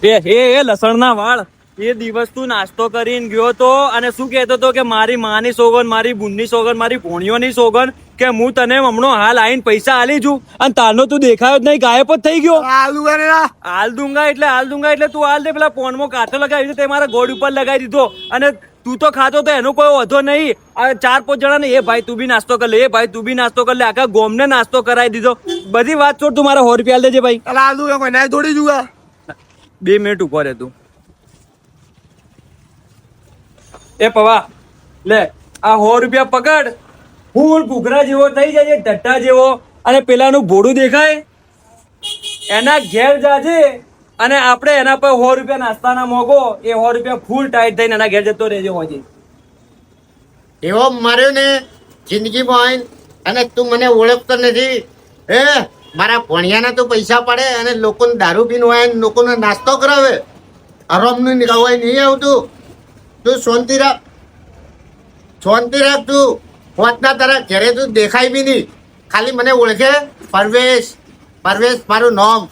એ લસણના વાળ એ દિવસ તું નાસ્તો કરીને ગયો તો અને શું કહેતો તો કે મારી માની સોગન, મારી બુનની સોગન, મારી ભોણીઓની સોગન કે હું તને હમણાં હાલ આઈને પૈસા આલી છું અને તારનો તું દેખાયો જ નહીં, ગાયબ જ થઈ ગયો. હાલ દુંગા એટલે તું હાલ દે. પેલા ફોનમાં કાંઠો લગાવી દીધો તે મારા ગોળ ઉપર લગાવી દીધો અને તું તો ખાતો તો એનો કોઈ વધો નહીં. આ 4-5 જણા ને એ ભાઈ તું બી નાસ્તો કર લે, એ ભાઈ તું બી નાસ્તો કર લે, આખા ગોમને નાસ્તો કરાવી દીધો. બધી વાત છોડ, તું મારા 100 રૂપિયા આલ દેજે ભાઈ. દોડી જુગા 2 મિનિટ ઉભો રહે તું. એ પવા લે આ 100 રૂપિયા પકડ. ફૂલ ઘૂઘરા જેવો થઈ જાય, ઢટ્ટા જેવો, અને પેલાનું ભોડું દેખાય એના ઘેર જાજે અને આપણે એના પર 100 રૂપિયા નાસ્તાના મોગો. એ 100 રૂપિયા ફૂલ ટાઈટ થઈને એના ઘેર જતો રહેજો. હોજી એવો માર્યો ને જિંદગીમાં અને તું મને ઓળખતો નથી. મારા ભણિયાના તો પૈસા પડે અને લોકોને દારૂ પીને હોય, લોકોને નાસ્તો કરાવે. આરામનું નિકાવાય નહીં આવતું. તું શાંતિ રાખ તું. પહોંચના તારા ઘરે તું દેખાય બી નહીં. ખાલી મને ઓળખે પરવેશ મારું નામ.